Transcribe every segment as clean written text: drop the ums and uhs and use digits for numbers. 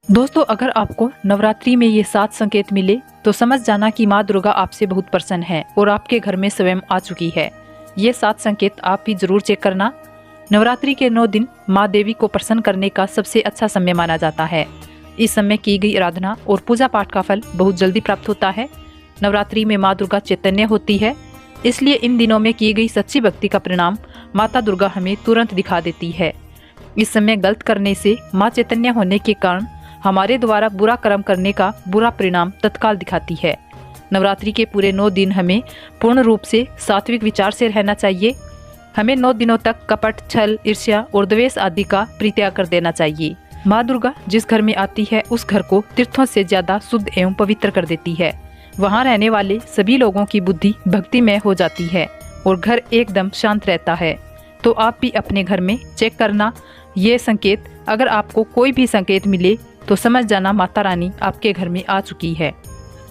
दोस्तों, अगर आपको नवरात्रि में ये 7 संकेत मिले तो समझ जाना कि माँ दुर्गा आपसे बहुत प्रसन्न है और आपके घर में स्वयं आ चुकी है। ये 7 संकेत आप भी जरूर चेक करना। नवरात्रि के 9 दिन माँ देवी को प्रसन्न करने का सबसे अच्छा समय माना जाता है। इस समय की गई आराधना और पूजा पाठ का फल बहुत जल्दी प्राप्त होता है। नवरात्रि में माँ दुर्गा चैतन्य होती है, इसलिए इन दिनों में की गई सच्ची भक्ति का परिणाम माता दुर्गा हमें तुरंत दिखा देती है। इस समय गलत करने से माँ चैतन्य होने के कारण हमारे द्वारा बुरा कर्म करने का बुरा परिणाम तत्काल दिखाती है। नवरात्रि के पूरे 9 दिन हमें पूर्ण रूप से सात्विक विचार से रहना चाहिए। हमें 9 दिनों तक कपट, छल, ईर्ष्या और द्वेष आदि का परित्याग कर देना चाहिए। माँ दुर्गा जिस घर में आती है उस घर को तीर्थों से ज्यादा शुद्ध एवं पवित्र कर देती है। वहाँ रहने वाले सभी लोगों की बुद्धि भक्तिमय हो जाती है और घर एकदम शांत रहता है। तो आप भी अपने घर में चेक करना ये संकेत। अगर आपको कोई भी संकेत मिले तो समझ जाना माता रानी आपके घर में आ चुकी है।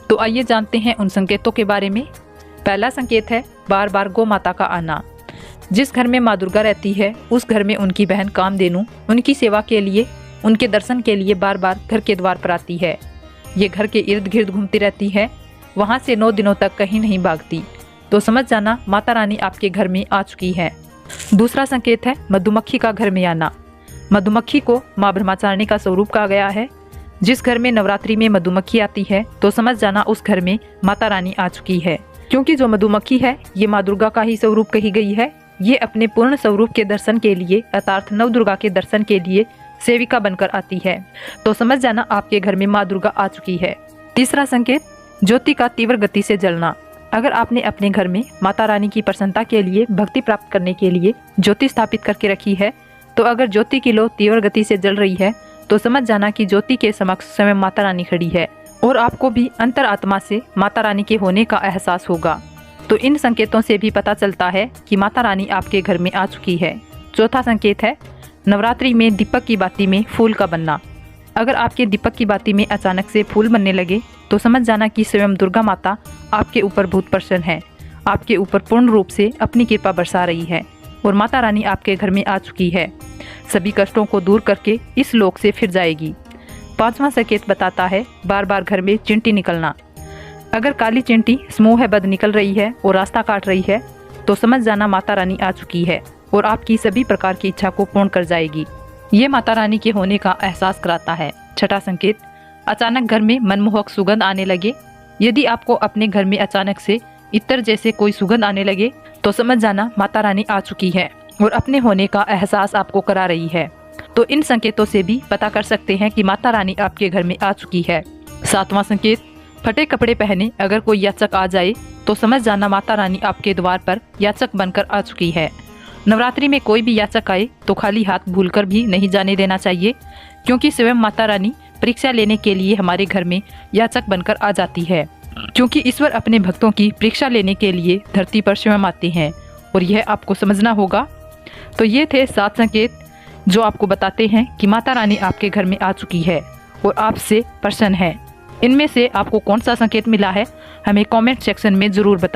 तो आइए जानते हैं उन संकेतों के बारे में। पहला संकेत है बार बार गौ माता का आना। जिस घर में माँ दुर्गा रहती है उस घर में उनकी बहन कामधेनु उनकी सेवा के लिए, उनके दर्शन के लिए बार बार घर के द्वार पर आती है। ये घर के इर्द गिर्द घूमती रहती है, वहाँ से 9 दिनों तक कहीं नहीं भागती। तो समझ जाना माता रानी आपके घर में आ चुकी है। दूसरा संकेत है मधुमक्खी का घर में आना। मधुमक्खी को माँ ब्रह्मचारिणी का स्वरूप कहा गया है। जिस घर में नवरात्रि में मधुमक्खी आती है तो समझ जाना उस घर में माता रानी आ चुकी है, क्योंकि जो मधुमक्खी है ये माँ दुर्गा का ही स्वरूप कही गई है। ये अपने पूर्ण स्वरूप के दर्शन के लिए अर्थात नव दुर्गा के दर्शन के लिए सेविका बनकर आती है। तो समझ जाना आपके घर में माँ दुर्गा आ चुकी है। तीसरा संकेत ज्योति का तीव्र गति से जलना। अगर आपने अपने घर में माता रानी की प्रसन्नता के लिए भक्ति प्राप्त करने के लिए ज्योति स्थापित करके रखी है, तो अगर ज्योति की लौ तीव्र गति से जल रही है तो समझ जाना कि ज्योति के समक्ष स्वयं माता रानी खड़ी है और आपको भी अंतर आत्मा से माता रानी के होने का एहसास होगा। तो इन संकेतों से भी पता चलता है कि माता रानी आपके घर में आ चुकी है। चौथा संकेत है नवरात्रि में दीपक की बाती में फूल का बनना। अगर आपके दीपक की बाती में अचानक से फूल बनने लगे तो समझ जाना कि स्वयं दुर्गा माता आपके ऊपर बहुत प्रसन्न है, आपके ऊपर पूर्ण रूप से अपनी कृपा बरसा रही है और माता रानी आपके घर में आ चुकी है। सभी कष्टों को दूर करके इस लोक से फिर जाएगी। पांचवा संकेत बताता है बार बार घर में चींटी निकलना। अगर काली चींटी समूहबद्ध निकल रही है और रास्ता काट रही है तो समझ जाना माता रानी आ चुकी है और आपकी सभी प्रकार की इच्छा को पूर्ण कर जाएगी। ये माता रानी के होने का एहसास कराता है। छठा संकेत अचानक घर में मनमोहक सुगंध आने लगे। यदि आपको अपने घर में अचानक से इत्र जैसे कोई सुगंध आने लगे तो समझ जाना माता रानी आ चुकी है और अपने होने का एहसास आपको करा रही है। तो इन संकेतों से भी पता कर सकते हैं कि माता रानी आपके घर में आ चुकी है। सातवां संकेत फटे कपड़े पहने अगर कोई याचक आ जाए तो समझ जाना माता रानी आपके द्वार पर याचक बनकर आ चुकी है। नवरात्रि में कोई भी याचक आए तो खाली हाथ भूलकर भी नहीं जाने देना चाहिए, क्योंकि स्वयं माता रानी परीक्षा लेने के लिए हमारे घर में याचक बनकर आ जाती है। क्योंकि ईश्वर अपने भक्तों की परीक्षा लेने के लिए धरती पर स्वयं आते हैं और यह आपको समझना होगा। तो ये थे 7 संकेत जो आपको बताते हैं कि माता रानी आपके घर में आ चुकी है और आपसे प्रसन्न है। इनमें से आपको कौन सा संकेत मिला है हमें कमेंट सेक्शन में जरूर बताएं।